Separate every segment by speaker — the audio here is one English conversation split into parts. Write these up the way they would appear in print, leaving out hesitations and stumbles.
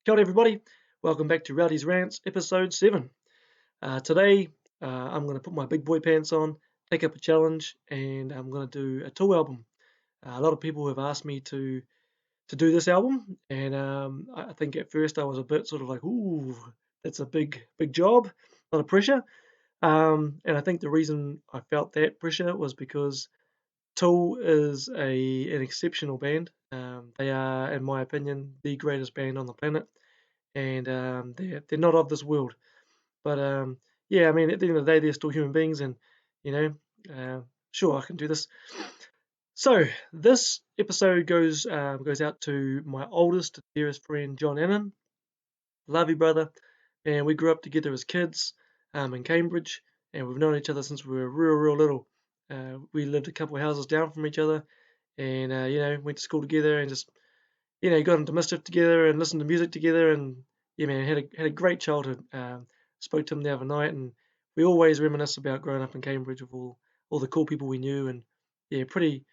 Speaker 1: Kia ora everybody, welcome back to Rowdy's Rants, episode 7. Today, I'm going to put my big boy pants on, take up a challenge, and I'm going to do a Tool album. A lot of people have asked me to do this album, and I think at first I was a bit sort of like, ooh, that's a big job, a lot of pressure. And I think the reason I felt that pressure was because Tool is an exceptional band. They are, in my opinion, the greatest band on the planet, and they're not of this world. But yeah, I mean, at the end of the day, they're still human beings, and you know, sure, I can do this. So this episode goes out to my oldest, dearest friend, John Annan. Love you, brother. And we grew up together as kids in Cambridge, and we've known each other since we were real little. We lived a couple of houses down from each other, and went to school together, and just got into mischief together and listened to music together, and yeah, man, had a great childhood. Spoke to him the other night, and we always reminisce about growing up in Cambridge with all the cool people we knew, and yeah, pretty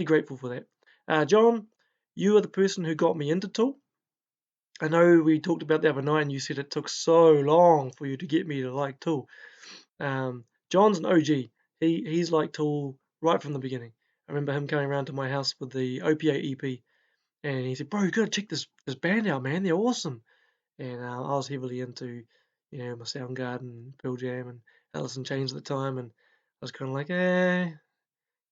Speaker 1: grateful for that. John, you are the person who got me into Tool. I know we talked about the other night, and you said it took so long for you to get me to like Tool. John's an OG. He's liked Tool right from the beginning. I remember him coming around to my house with the Opiate EP, and he said, "Bro, you gotta check this band out, man. They're awesome." And I was heavily into, my Soundgarden, Pearl Jam, and Alice in Chains at the time, and I was kind of like, I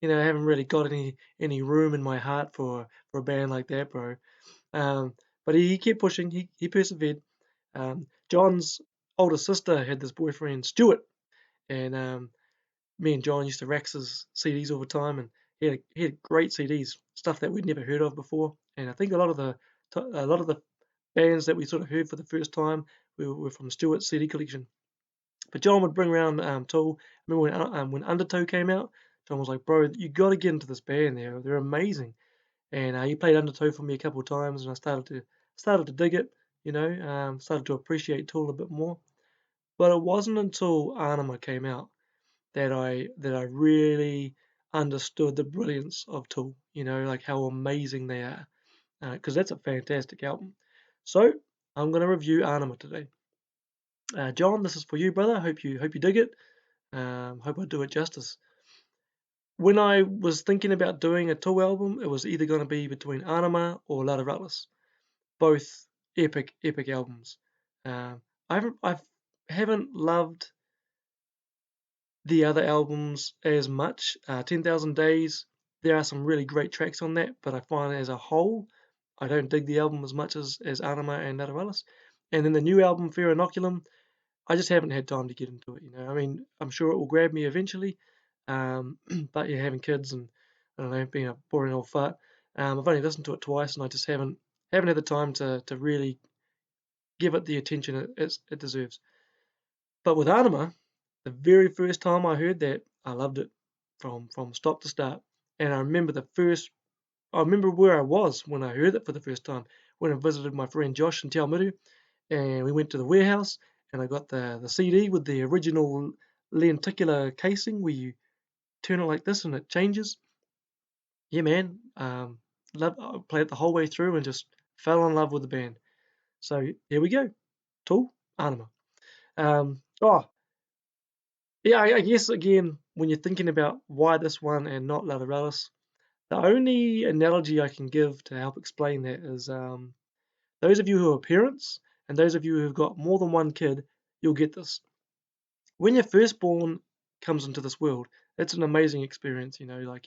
Speaker 1: haven't really got any room in my heart for a band like that, bro. Um, but he kept pushing. He persevered. John's older sister had this boyfriend, Stuart, and me and John used to rax his CDs all the time, and he had great CDs, stuff that we'd never heard of before. And I think a lot of the bands that we sort of heard for the first time were from Stewart's CD collection. But John would bring around Tool. I remember when Undertow came out, John was like, "Bro, you got to get into this band. They're amazing." And he played Undertow for me a couple of times, and I started to dig it. Started to appreciate Tool a bit more. But it wasn't until Aenima came out that I really understood the brilliance of Tool. Like how amazing they are, because that's a fantastic album. So I'm going to review Aenima today. John, this is for you, brother. Hope you dig it. Hope I do it justice. When I was thinking about doing a Tool album, it was either going to be between Aenima or Lateralus, both epic albums. I haven't loved the other albums as much. 10,000 Days, there are some really great tracks on that, but I find as a whole, I don't dig the album as much as Aenima and Lateralus. And then the new album, Fair Inoculum, I just haven't had time to get into it. I mean, I'm sure it will grab me eventually, but yeah, having kids and I don't know, being a boring old fart, I've only listened to it twice, and I just haven't had the time to really give it the attention it deserves. But with Aenima, the very first time I heard that, I loved it from stop to start. And I remember where I was when I heard it for the first time, when I visited my friend Josh in Te Awamutu, and we went to the warehouse, and I got the CD with the original lenticular casing where you turn it like this and it changes. Yeah, man, I played it the whole way through and just fell in love with the band. So here we go, Tool, Aenima. Oh, yeah, I guess again, when you're thinking about why this one and not Lateralus, the only analogy I can give to help explain that is those of you who are parents and those of you who've got more than one kid, you'll get this. When your firstborn comes into this world, it's an amazing experience. Like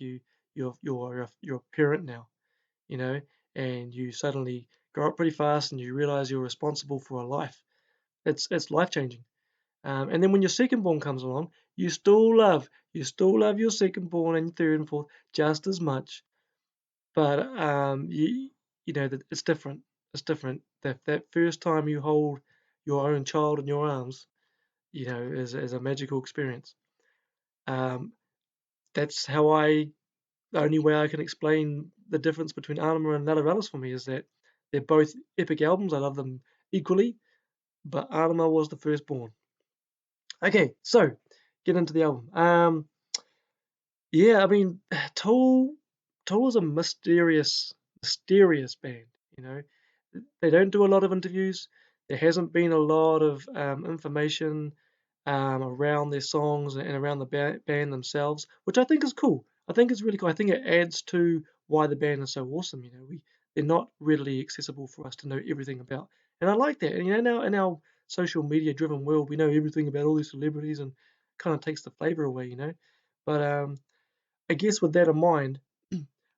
Speaker 1: you're a parent now. And you suddenly grow up pretty fast, and you realize you're responsible for a life. It's life changing. And then when your second born comes along, you still love your second born and third and fourth just as much. But that it's different. It's different. That first time you hold your own child in your arms, is a magical experience. Um, that's the only way I can explain the difference between Aenima and Lateralus for me is that they're both epic albums. I love them equally, but Aenima was the firstborn. Okay, so get into the album. Yeah, I mean, Tool is a mysterious band. You know, they don't do a lot of interviews. There hasn't been a lot of information around their songs and around the band themselves, which I think is cool. I think it's really cool. I think it adds to why the band is so awesome. They're not readily accessible for us to know everything about, and I like that. And now in our social media driven world, we know everything about all these celebrities, and kind of takes the flavor away. But I guess with that in mind,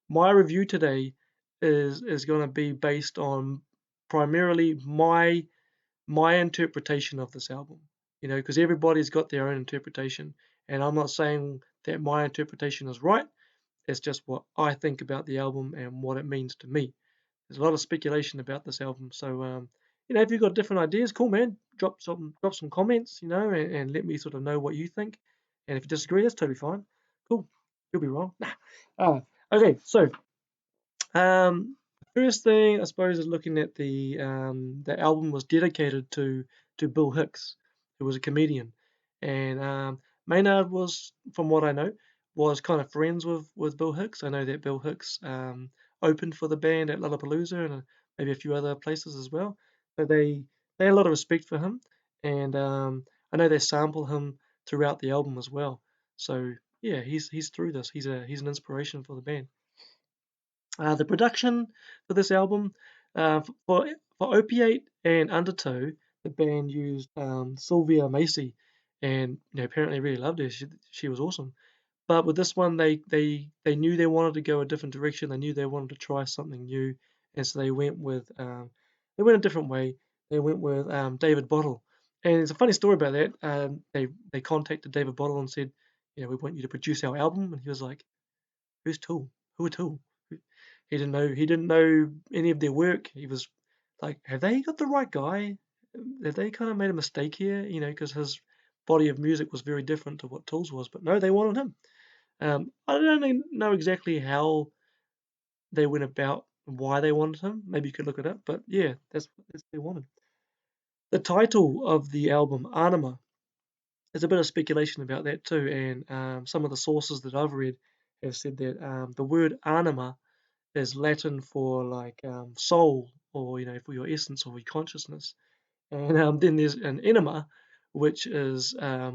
Speaker 1: my review today is going to be based on primarily my interpretation of this album. Because everybody's got their own interpretation, and I'm not saying that my interpretation is right. It's just what I think about the album and what it means to me. There's a lot of speculation about this album, so if you've got different ideas, cool, man. Drop some comments, and let me sort of know what you think. And if you disagree, that's totally fine. Cool, you'll be wrong. Nah. Okay, so first thing I suppose is looking at the album was dedicated to Bill Hicks, who was a comedian, and Maynard was, from what I know, was kind of friends with Bill Hicks. I know that Bill Hicks opened for the band at Lollapalooza and maybe a few other places as well. So they had a lot of respect for him, and I know they sample him throughout the album as well. So yeah, he's through this. He's an inspiration for the band. The production for this album, for Opiate and Undertow, the band used Sylvia Macy, and apparently really loved her. She was awesome. But with this one, they knew they wanted to go a different direction. They knew they wanted to try something new, and so they went a different way. They went with David Bottle, and it's a funny story about that. They contacted David Bottle and said, we want you to produce our album, and he was like, who's Tool? Who are Tool? He didn't know any of their work. He was like, have they got the right guy? Have they kind of made a mistake here? Because his body of music was very different to what Tools was. But no, they wanted him. I don't know exactly how they went about why they wanted him. Maybe you could look it up. But yeah, that's what they wanted. The title of the album, Aenima, there's a bit of speculation about that too. And some of the sources that I've read have said that the word anima is Latin for like soul, or for your essence or your consciousness. And then there's an enema, which is a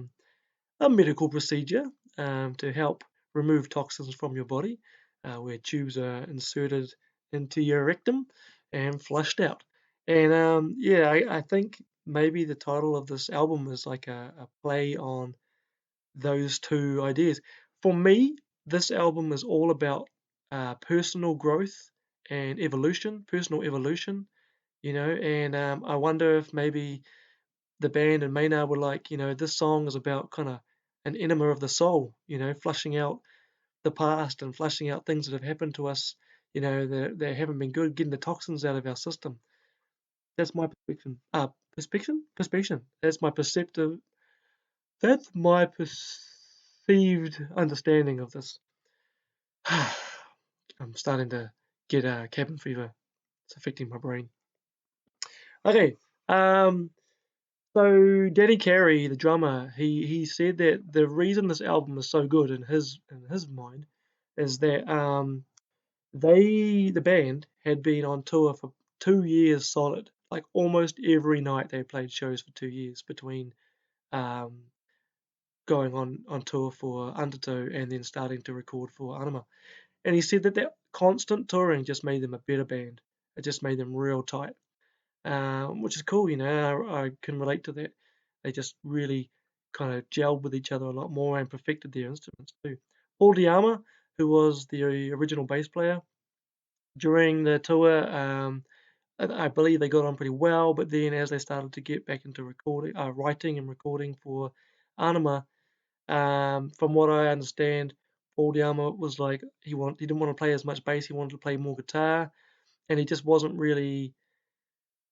Speaker 1: medical procedure to help remove toxins from your body, where tubes are inserted into your rectum and flushed out. And yeah, I think maybe the title of this album is like a play on those two ideas. For me, this album is all about personal growth and evolution, personal evolution, and I wonder if maybe the band and Maynard were like, this song is about kind of an enema of the soul, flushing out the past and flushing out things that have happened to us, that haven't been good, getting the toxins out of our system. That's my perspective. Perspective. That's my perceived understanding of this. I'm starting to get cabin fever. It's affecting my brain. Okay. Um, so Danny Carey, the drummer, he said that the reason this album is so good in his mind is that the band had been on tour for 2 years solid, like almost every night they played shows for 2 years between um, going on tour for Undertow and then starting to record for Aenima. And he said that constant touring just made them a better band. It just made them real tight, which is cool. I can relate to that. They just really kind of gelled with each other a lot more and perfected their instruments too. Paul Diama, who was the original bass player during the tour, I believe they got on pretty well. But then, as they started to get back into writing and recording for Aenima, from what I understand, Paul Diama was like he didn't want to play as much bass. He wanted to play more guitar, and he didn't really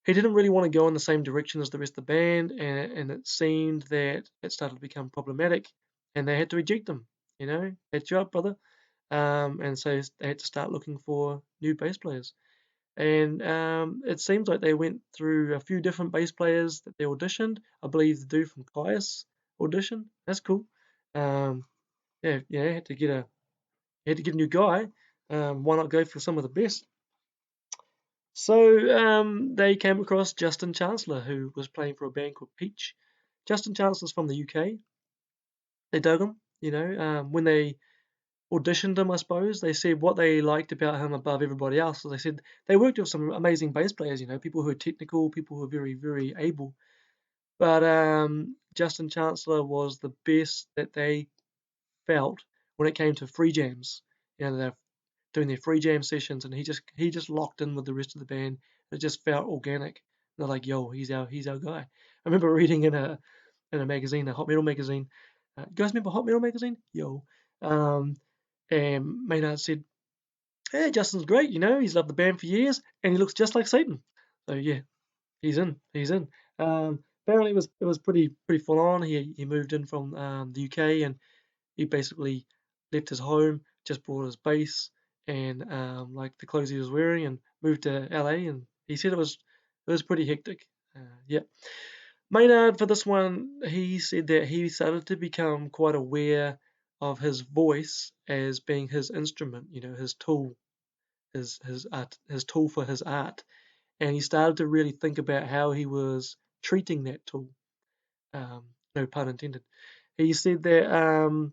Speaker 1: want to go in the same direction as the rest of the band, and it seemed that it started to become problematic, and they had to reject him. That's your up, brother. And so they had to start looking for new bass players. And it seems like they went through a few different bass players that they auditioned. I believe the dude from Caius auditioned. That's cool. Um, yeah, had to get a new guy. Why not go for some of the best? So they came across Justin Chancellor, who was playing for a band called Peach. Justin Chancellor's from the UK. They dug him, when they auditioned him, I suppose. They said what they liked about him above everybody else. So they said they worked with some amazing bass players, people who are technical, people who are very, very able. But Justin Chancellor was the best that they felt when it came to free jams. They're doing their free jam sessions, and he just locked in with the rest of the band. It just felt organic. They're like, "Yo, he's our guy." I remember reading in a magazine, a Hot Metal magazine. You guys remember Hot Metal magazine? Yo, um, and Maynard said, "Yeah, Justin's great. He's loved the band for years, and he looks just like Satan." So yeah, he's in. He's in. Apparently, it was pretty full on. He moved in from the UK, and he basically left his home, just brought his bass and like the clothes he was wearing, and moved to LA. And he said it was pretty hectic. Yeah. Maynard, for this one, he said that he started to become quite aware of his voice as being his instrument, his tool, his art, his tool for his art, and he started to really think about how he was treating that tool. No pun intended. He said that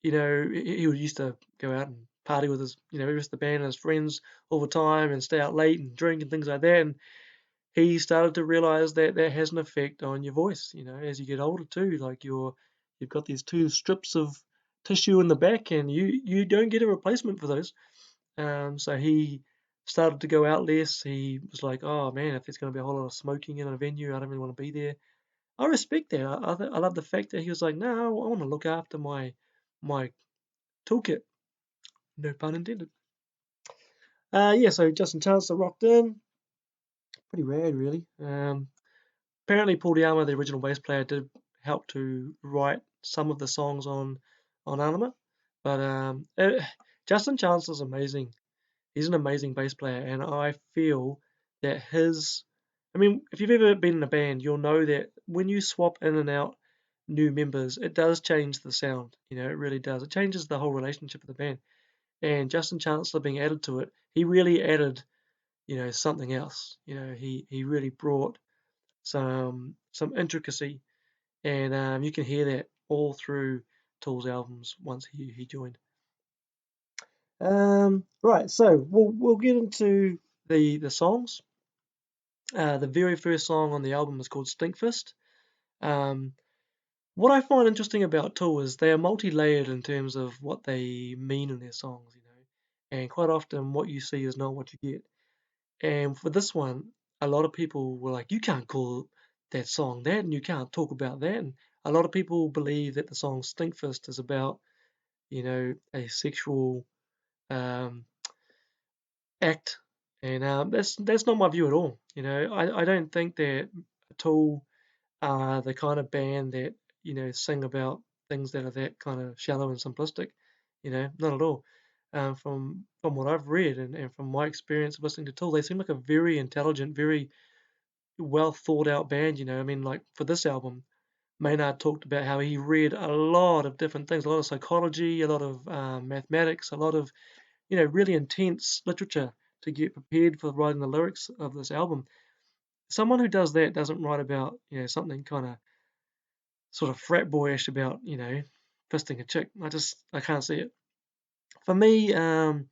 Speaker 1: he would used to go out and party with his, the rest of the band and his friends all the time, and stay out late and drink and things like that. And he started to realize that that has an effect on your voice, as you get older too. Like you've got these two strips of tissue in the back, and you don't get a replacement for those. So he started to go out less. He was like, "Oh man, if there's going to be a whole lot of smoking in a venue, I don't really want to be there." I respect that. I love the fact that he was like, "No, I want to look after my toolkit." No pun intended. Yeah. So Justin Chancellor rocked in. Pretty rad, really. Apparently, Paul Diamo, the original bass player, did help to write some of the songs on Aenima. But Justin Chancellor's amazing. He's an amazing bass player, and I feel that I mean, if you've ever been in a band, you'll know that when you swap in and out new members, it does change the sound. It really does. It changes the whole relationship of the band. And Justin Chancellor being added to it, he really added, something else. He really brought some intricacy, and you can hear that all through Tool's albums once he joined. Right, so we'll get into the songs. The very first song on the album is called Stinkfist. Um, what I find interesting about Tool is they are multi-layered in terms of what they mean in their songs, and quite often what you see is not what you get. And for this one, a lot of people were like, "You can't call that song that, and you can't talk about that." And a lot of people believe that the song Stinkfist is about, a sexual um, act, and that's not my view at all. I don't think that Tool are the kind of band that sing about things that are that kind of shallow and simplistic. Not at all. From what I've read and from my experience of listening to Tool, they seem like a very intelligent, very well thought out band. I mean, like for this album, Maynard talked about how he read a lot of different things, a lot of psychology, a lot of mathematics, a lot of really intense literature to get prepared for writing the lyrics of this album. Someone who does that doesn't write about something kind of sort of frat boyish about fisting a chick. I can't see it. For me, I'll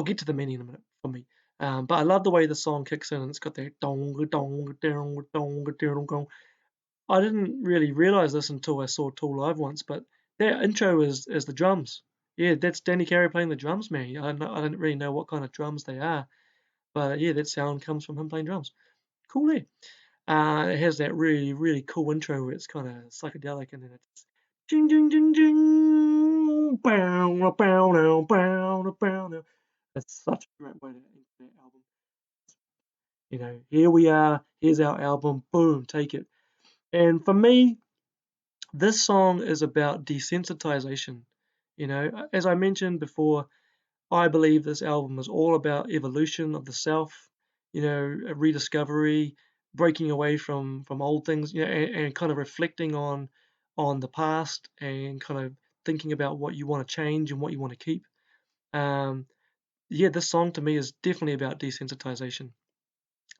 Speaker 1: get to the meaning in a minute. For me, but I love the way the song kicks in, and it's got that dong dong dong dong dong dong. I didn't really realize this until I saw Tool live once, but their intro is the drums. Yeah, that's Danny Carey playing the drums, man. I didn't really know what kind of drums they are, but yeah, that sound comes from him playing drums. Cool, eh? It has that really, really cool intro where it's kind of psychedelic, and then it's ding, ding, ding, ding, bow, bow, now, bow, now, bow, now. That's such a great way to end that album. Here we are. Here's our album. Boom, take it. And for me, this song is about desensitization. As I mentioned before, I believe this album is all about evolution of the self, a rediscovery, breaking away from old things, and kind of reflecting on the past, and kind of thinking about what you want to change and what you want to keep. Um, yeah, this song to me is definitely about desensitization.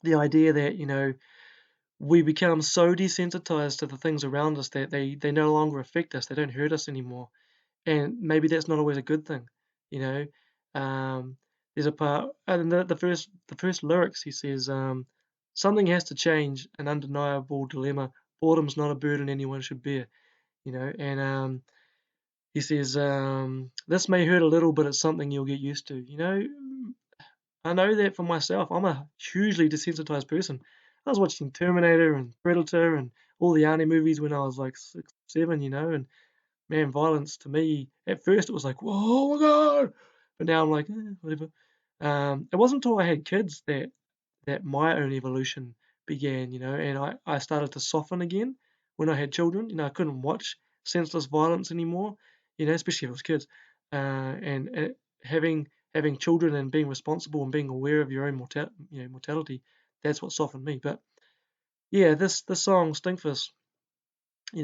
Speaker 1: The idea that, we become so desensitized to the things around us that they no longer affect us, they don't hurt us anymore. And maybe that's not always a good thing, you know. Um, there's a part, and the first lyrics he says, something has to change, an undeniable dilemma. Boredom's not a burden anyone should bear, And he says, this may hurt a little, but it's something you'll get used to. I know that for myself. I'm a hugely desensitized person. I was watching Terminator and Predator and all the Arnie movies when I was like 6, 7, and man, violence to me, at first it was like, whoa, my God. But now I'm like, whatever. It wasn't until I had kids that my own evolution began, and I started to soften again when I had children. I couldn't watch senseless violence anymore, especially if it was kids. And having children and being responsible and being aware of your own mortality, that's what softened me. But yeah, this song, Stinkfist, he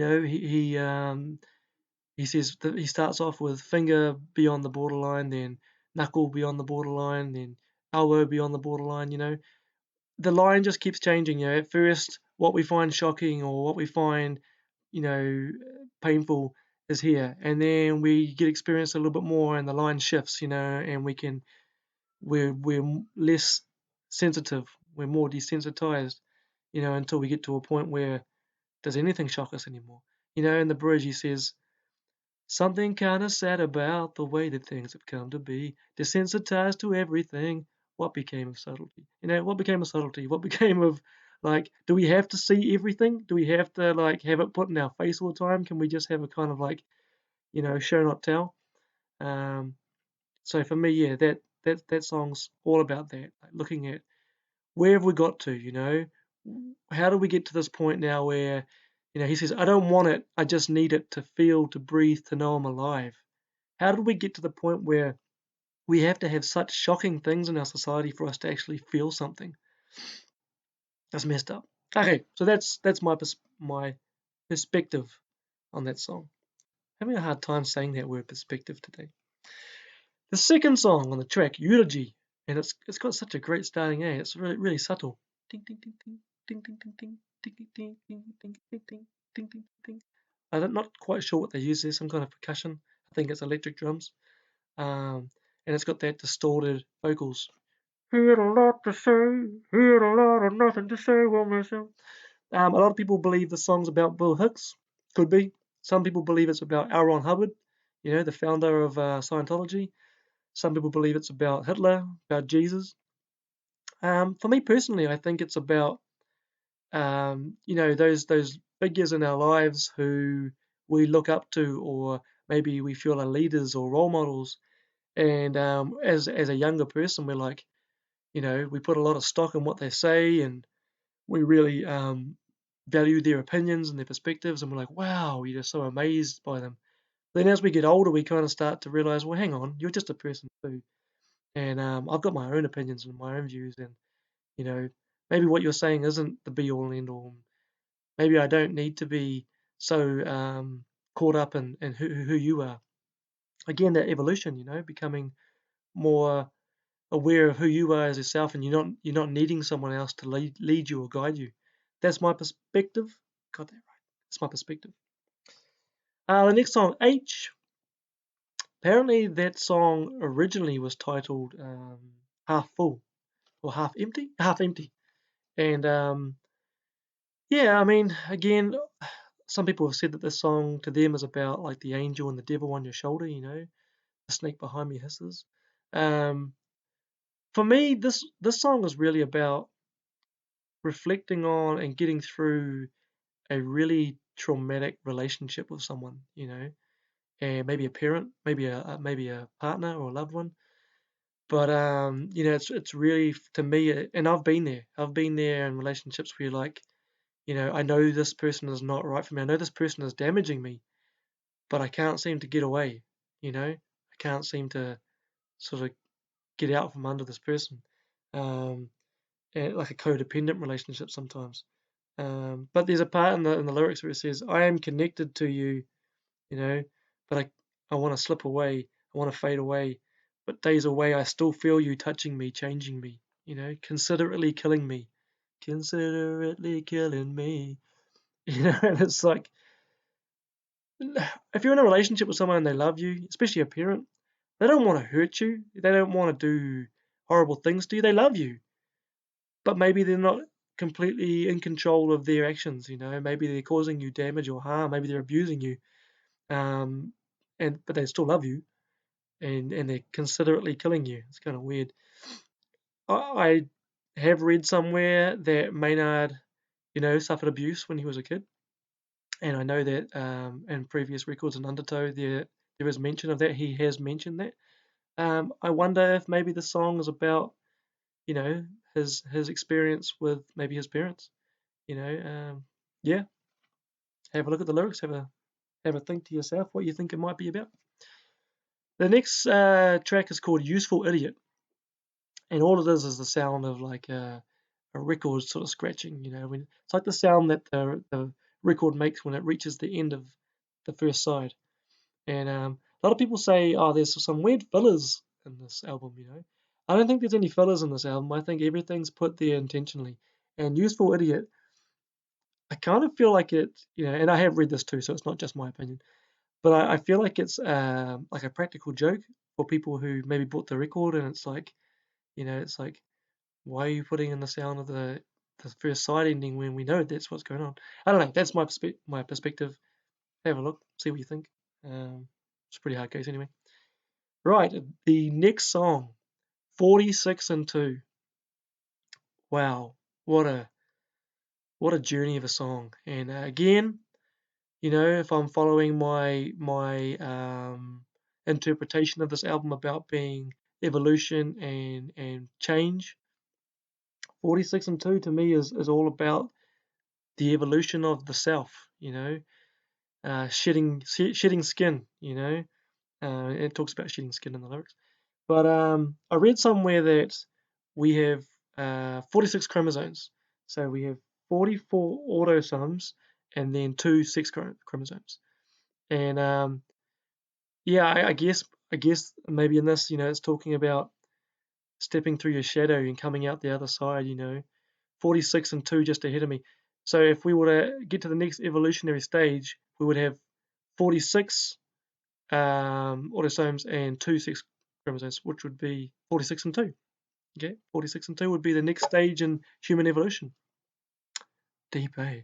Speaker 1: says that he starts off with finger beyond the borderline, then knuckle beyond the borderline, then elbow beyond the borderline. The line just keeps changing. At first, what we find shocking or what we find, you know, painful is here, and then we get experience a little bit more, and the line shifts. And we're less sensitive, we're more desensitized, until we get to a point where does anything shock us anymore? In the bridge, he says, something kinda sad about the way that things have come to be. Desensitized to everything. What became of subtlety? What became of subtlety? What became of, like, do we have to see everything? Do we have to, like, have it put in our face all the time? Can we just have a kind of, like, show not tell? Um, so for me, yeah, that song's all about that. Like, looking at where have we got to, How do we get to this point now where, he says, I don't want it, I just need it to feel, to breathe, to know I'm alive. How did we get to the point where we have to have such shocking things in our society for us to actually feel something? That's messed up. Okay, so that's my perspective on that song. Having a hard time saying that word perspective today. The second song on the track, Eulogy, and it's got such a great starting A. It's really really subtle. Ding ding ding ding ding ding ding ding ding ding ding ding ding ding ding ding ding. I'm not quite sure what they use there. Some kind of percussion. I think it's electric drums. And it's got that distorted vocals. Had a lot to say, had a lot of nothing to say for myself. A lot of people believe the song's about Bill Hicks. Could be. Some people believe it's about L. Ron Hubbard, the founder of Scientology. Some people believe it's about Hitler, about Jesus. For me personally, I think it's about those figures in our lives who we look up to, or maybe we feel are leaders or role models. And as a younger person, we're like, we put a lot of stock in what they say, and we really value their opinions and their perspectives, and we're like, wow, we're just so amazed by them. Then as we get older, we kind of start to realize, well, hang on, you're just a person too, and I've got my own opinions and my own views, and you know, maybe what you're saying isn't the be all and end all. Maybe I don't need to be so caught up in who you are. Again, that evolution, becoming more aware of who you are as yourself, and you're not needing someone else to lead you or guide you. That's my perspective. Got that right. That's my perspective. The next song, H. Apparently, that song originally was titled "Half Full" or "Half Empty." Half Empty. And yeah, I mean, again, some people have said that this song to them is about like the angel and the devil on your shoulder. The snake behind me hisses. Um, for me, this song is really about reflecting on and getting through a really traumatic relationship with someone, and maybe a parent, maybe a partner or a loved one. But it's really to me, and I've been there. I've been there in relationships where like, I know this person is not right for me. I know this person is damaging me, but I can't seem to get away. I can't seem to sort of get out from under this person. Um, and like a codependent relationship sometimes. But there's a part in the lyrics where it says, "I am connected to you, you know, but I want to slip away. I want to fade away. but days away I still feel you touching me, changing me, considerately killing me. Considerately killing me. And it's like, if you're in a relationship with someone and they love you, especially a parent, they don't want to hurt you. They don't want to do horrible things to you. They love you, but maybe they're not completely in control of their actions. Maybe they're causing you damage or harm. Maybe they're abusing you, um, but they still love you, and they're considerately killing you. It's kind of weird. I have read somewhere that Maynard, suffered abuse when he was a kid, and I know that in previous records in Undertow there is mention of that. He has mentioned that. I wonder if maybe the song is about, you know, his experience with maybe his parents. You know, yeah. Have a look at the lyrics. Have a think to yourself what you think it might be about. The next track is called "Useful Idiot," and all it is the sound of like a record sort of scratching. When it's like the sound that the record makes when it reaches the end of the first side. And a lot of people say, "Oh, there's some weird fillers in this album." I don't think there's any fillers in this album. I think everything's put there intentionally. And "Useful Idiot," I kind of feel like it, and I have read this too, so it's not just my opinion. But I feel like it's like a practical joke for people who maybe bought the record, and it's like, why are you putting in the sound of the first side ending when we know that's what's going on? I don't know. That's my perspective. Have a look, see what you think. It's a pretty hard case anyway. Right, the next song, 46 and 2. Wow, what a journey of a song. And again, if I'm following my interpretation of this album about being evolution and change, 46 and 2 to me is all about the evolution of the self. Shedding skin. It talks about shedding skin in the lyrics. But I read somewhere that we have 46 chromosomes. So we have 44 autosomes and then two sex chromosomes. And yeah, I guess maybe in this, it's talking about stepping through your shadow and coming out the other side. 46 and 2 just ahead of me. So if we were to get to the next evolutionary stage, we would have 46 autosomes and two sex chromosomes, which would be 46 and 2. Okay, 46 and 2 would be the next stage in human evolution. Deep, eh?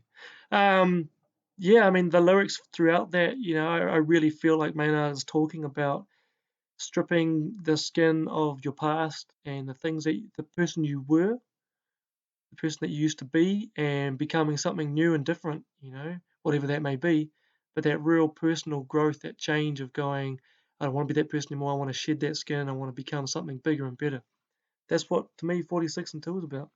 Speaker 1: Yeah, I mean, the lyrics throughout that, I really feel like Maynard is talking about stripping the skin of your past and the person you were, the person that you used to be, and becoming something new and different, whatever that may be. But that real personal growth, that change of going, I don't want to be that person anymore. I want to shed that skin. I want to become something bigger and better. That's what, to me, 46 and 2 is about.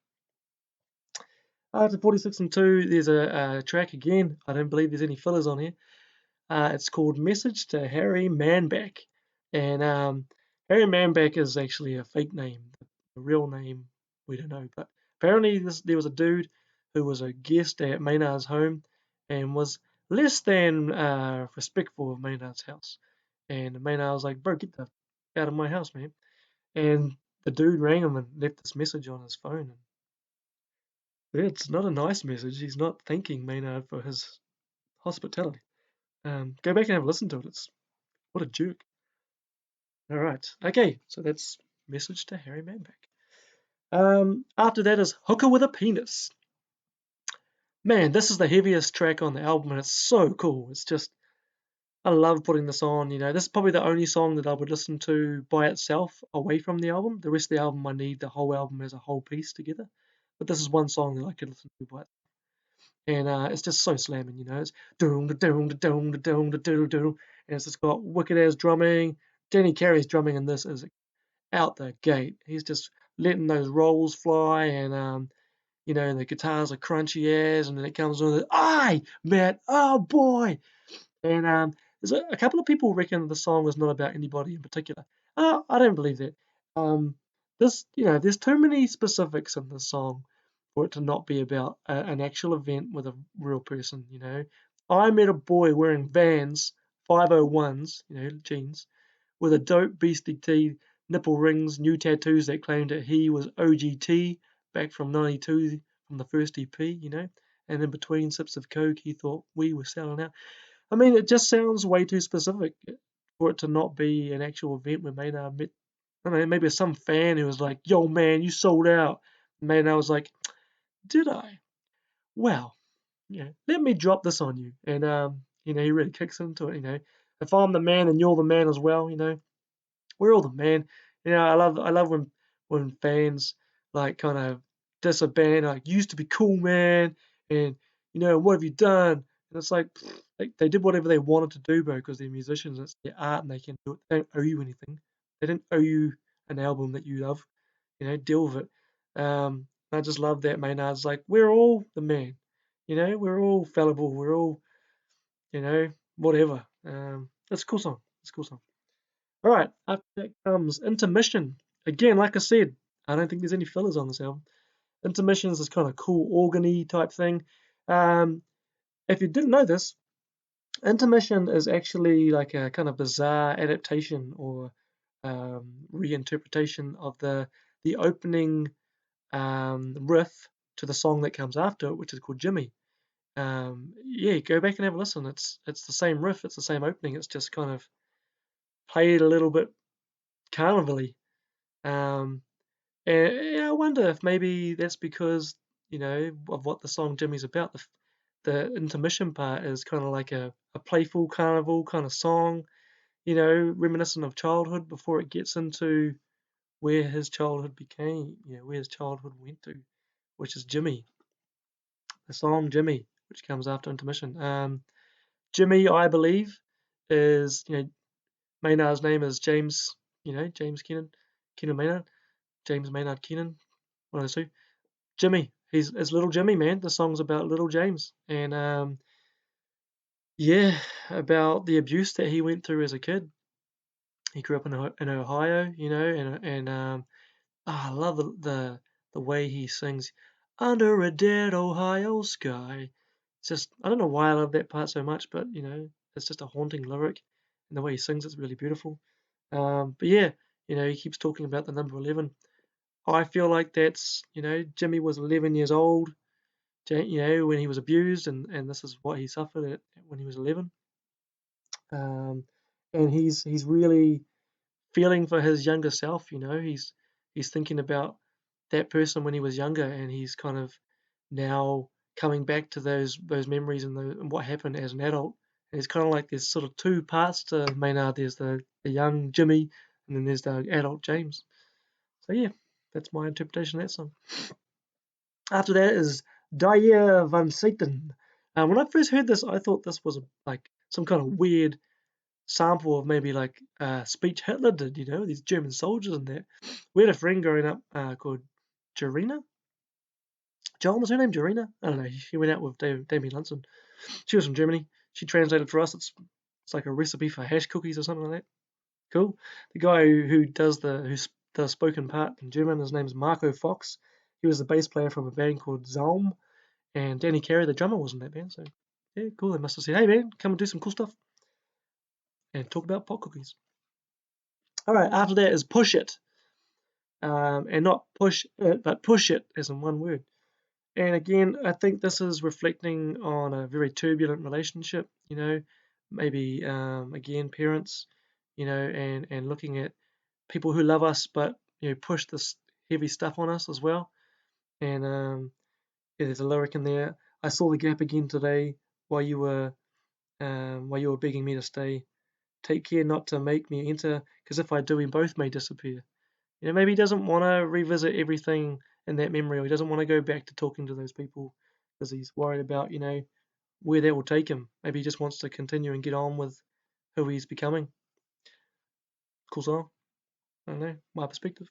Speaker 1: After 46 and 2, there's a track again. I don't believe there's any fillers on here. It's called Message to Harry Manback. And Harry Manback is actually a fake name. The real name, we don't know. But apparently there was a dude who was a guest at Maynard's home and was less than respectful of Maynard's house. And Maynard was like, "Bro, get the out of my house, man." And the dude rang him and left this message on his phone. It's not a nice message. He's not thanking Maynard for his hospitality. Go back and have a listen to it. What a jerk. All right. Okay, so that's Message to Harry Manback. After that is Hooker with a Penis. Man, this is the heaviest track on the album, and it's so cool. It's just, I love putting this on. This is probably the only song that I would listen to by itself away from the album. The rest of the album, I need the whole album as a whole piece together. But this is one song that I could listen to by itself. And it's just so slamming, it's doom da doom da doom da doom da doom doom, and it's just got wicked ass drumming. Danny Carey's drumming in this is out the gate. He's just letting those rolls fly, and the guitars are crunchy as, and then it comes with "I met a boy," and there's a couple of people reckon the song is not about anybody in particular. I don't believe that. Um, there's too many specifics in this song for it to not be about an actual event with a real person. I met a boy wearing Vans 501s, jeans, with a dope beastie tee nipple rings, new tattoos that claimed that he was OGT back from '92 from the first EP, and in between sips of coke, he thought we were selling out. I mean, it just sounds way too specific for it to not be an actual event where Maynard met. I don't know, maybe some fan who was like, "Yo, man, you sold out." And Maynard was like, "Did I? Well, let me drop this on you." And he really kicks into it. If I'm the man and you're the man as well, we're all the man. I love when fans like kind of diss a band like used to be cool, man, and what have you done? And it's like they did whatever they wanted to do, bro, because they're musicians. It's their art and they can do it. They don't owe you anything. They didn't owe you an album that you love. Deal with it. I just love that Maynard's like we're all the man. We're all fallible. We're all whatever. It's a cool song. It's a cool song. All right, after that comes Intermission. Again, like I said, I don't think there's any fillers on this album. Intermission is this kind of cool organy type thing. Um, if you didn't know this, Intermission is actually like a kind of bizarre adaptation or reinterpretation of the opening riff to the song that comes after it, which is called Jimmy. Yeah, go back and have a listen. It's the same riff, it's the same opening. It's just kind of played a little bit carnival-y. Um, and yeah, I wonder if maybe that's because, of what the song Jimmy's about. The intermission part is kind of like a playful carnival kind of song, reminiscent of childhood before it gets into where his childhood became, where his childhood went to, which is Jimmy, the song Jimmy, which comes after intermission. Jimmy, I believe, is, Maynard's name is James, James Kenan Maynard, James Maynard Kenan, one of those two. Jimmy. It's little Jimmy, man. The song's about little James, and yeah, about the abuse that he went through as a kid. He grew up in Ohio, and I love the way he sings under a dead Ohio sky. It's just I don't know why I love that part so much, but it's just a haunting lyric, and the way he sings it's really beautiful. But yeah, he keeps talking about the number 11. I feel like that's Jimmy was 11 years old when he was abused, and this is what he suffered when he was 11. And he's really feeling for his younger self. He's thinking about that person when he was younger, and he's kind of now coming back to those memories and what happened as an adult. And it's kind of like there's sort of two parts to Maynard. There's the young Jimmy, and then there's the adult James. So yeah, that's my interpretation of that song. After that is Dyer van Satan. When I first heard this, I thought this was like some kind of weird sample of maybe like speech Hitler did, these German soldiers and that. We had a friend growing up called Jarina. John was her name, Jarina? I don't know. She went out with Damien Lunson. She was from Germany. She translated for us. It's like a recipe for hash cookies or something like that. Cool. The guy who does the spoken part in German, his name's Marco Fox. He was the bass player from a band called Zaum, and Danny Carey, the drummer, was in that band. So yeah, cool. They must have said, "Hey man, come and do some cool stuff and talk about pot cookies." All right. After that is Push It, and not push it, but push it as in one word. And again, I think this is reflecting on a very turbulent relationship. Maybe again parents, and looking at people who love us but push this heavy stuff on us as well. And yeah, there's a lyric in there. I saw the gap again today while you were begging me to stay. Take care not to make me enter, because if I do, we both may disappear. Maybe he doesn't want to revisit everything in that memory, or he doesn't want to go back to talking to those people because he's worried about where that will take him. Maybe he just wants to continue and get on with who he's becoming. Cool song. I don't know, my perspective.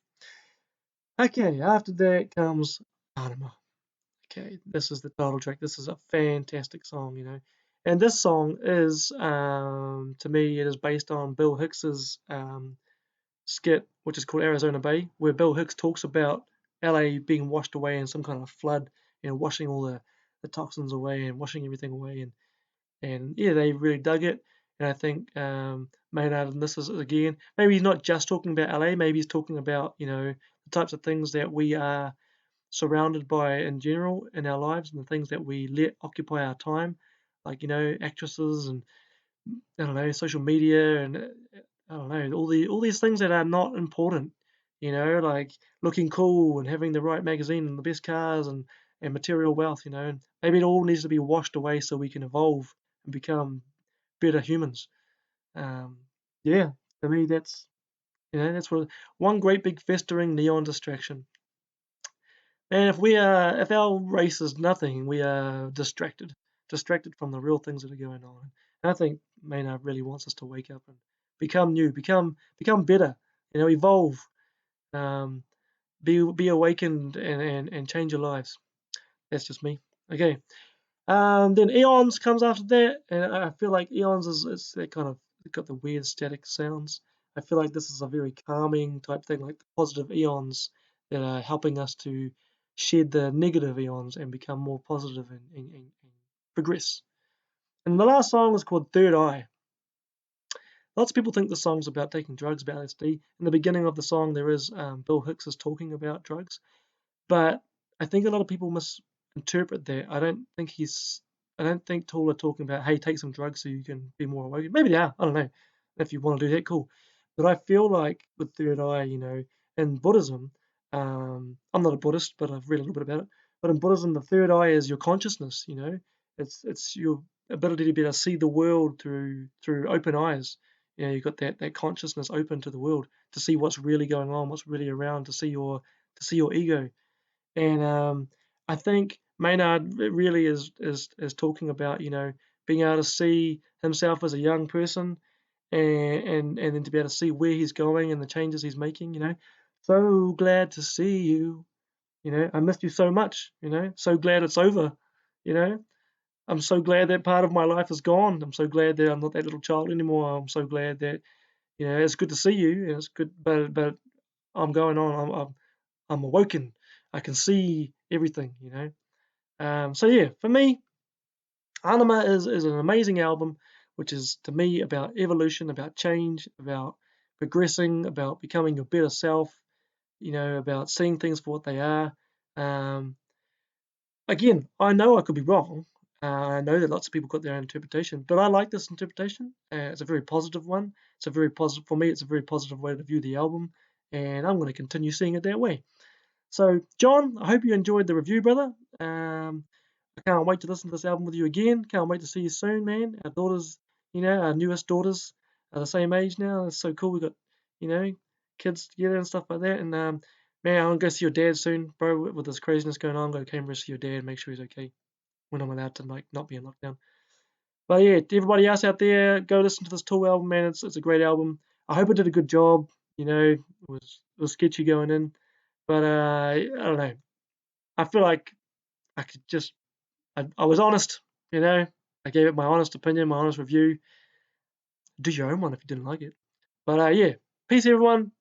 Speaker 1: Okay, after that comes Aenima. Okay, this is the title track. This is a fantastic song, And this song is, to me, it is based on Bill Hicks's skit, which is called Arizona Bay, where Bill Hicks talks about LA being washed away in some kind of flood, washing all the toxins away and washing everything away. And yeah, they really dug it. And I think Maynard, and this is again, maybe he's not just talking about LA, maybe he's talking about, the types of things that we are surrounded by in general in our lives and the things that we let occupy our time, like, actresses and, I don't know, social media and, I don't know, all these things that are not important, like looking cool and having the right magazine and the best cars and material wealth, and maybe it all needs to be washed away so we can evolve and become better humans. Um, yeah, for me, that's what one great big festering neon distraction. And if our race is nothing, we are distracted from the real things that are going on. And I think Maynard really wants us to wake up and become new, become better, evolve, um, be awakened and change your lives. That's just me. Okay. Then Eons comes after that, and I feel like Eons is that kind of got the weird static sounds. I feel like this is a very calming type thing, like the positive eons that are helping us to shed the negative eons and become more positive and progress. And the last song is called Third Eye. Lots of people think the song's about taking drugs, about LSD. In the beginning of the song, there is Bill Hicks is talking about drugs. But I think a lot of people misinterpret that. I don't think Tool are talking about, hey, take some drugs so you can be more awoken. Maybe they are. I don't know. If you want to do that, cool. But I feel like with Third Eye, in Buddhism, I'm not a Buddhist, but I've read a little bit about it. But in Buddhism, the third eye is your consciousness. It's your ability to be able to see the world through open eyes. You've got that consciousness open to the world to see what's really going on, what's really around, to see your ego. And I think Maynard really is talking about, being able to see himself as a young person and then to be able to see where he's going and the changes he's making. So glad to see you. I missed you so much. So glad it's over. You know, I'm so glad that part of my life is gone. I'm so glad that I'm not that little child anymore. I'm so glad that, it's good to see you and it's good, but I'm going on. I'm awoken. I can see everything. So yeah, for me, Anima is an amazing album, which is to me about evolution, about change, about progressing, about becoming your better self. About seeing things for what they are. Um, Again, I know I could be wrong. I know that lots of people got their own interpretation, but I like this interpretation. It's a very positive one. It's a very positive for me. It's a very positive way to view the album, and I'm going to continue seeing it that way. So, John, I hope you enjoyed the review, brother. I can't wait to listen to this album with you again. Can't wait to see you soon, man. Our daughters, our newest daughters are the same age now. It's so cool. We got, you know, kids together and stuff like that. And man, I want to go see your dad soon, bro. With this craziness going on, go to Cambridge to see your dad, make sure he's okay when I'm allowed to not be in lockdown. But yeah, to everybody else out there, go listen to this Tool album, man. It's a great album. I hope it did a good job. It was sketchy going in, but I don't know. I feel like I could just I was honest, you know. I gave it my honest opinion, my honest review. Do your own one if you didn't like it. But yeah, peace everyone.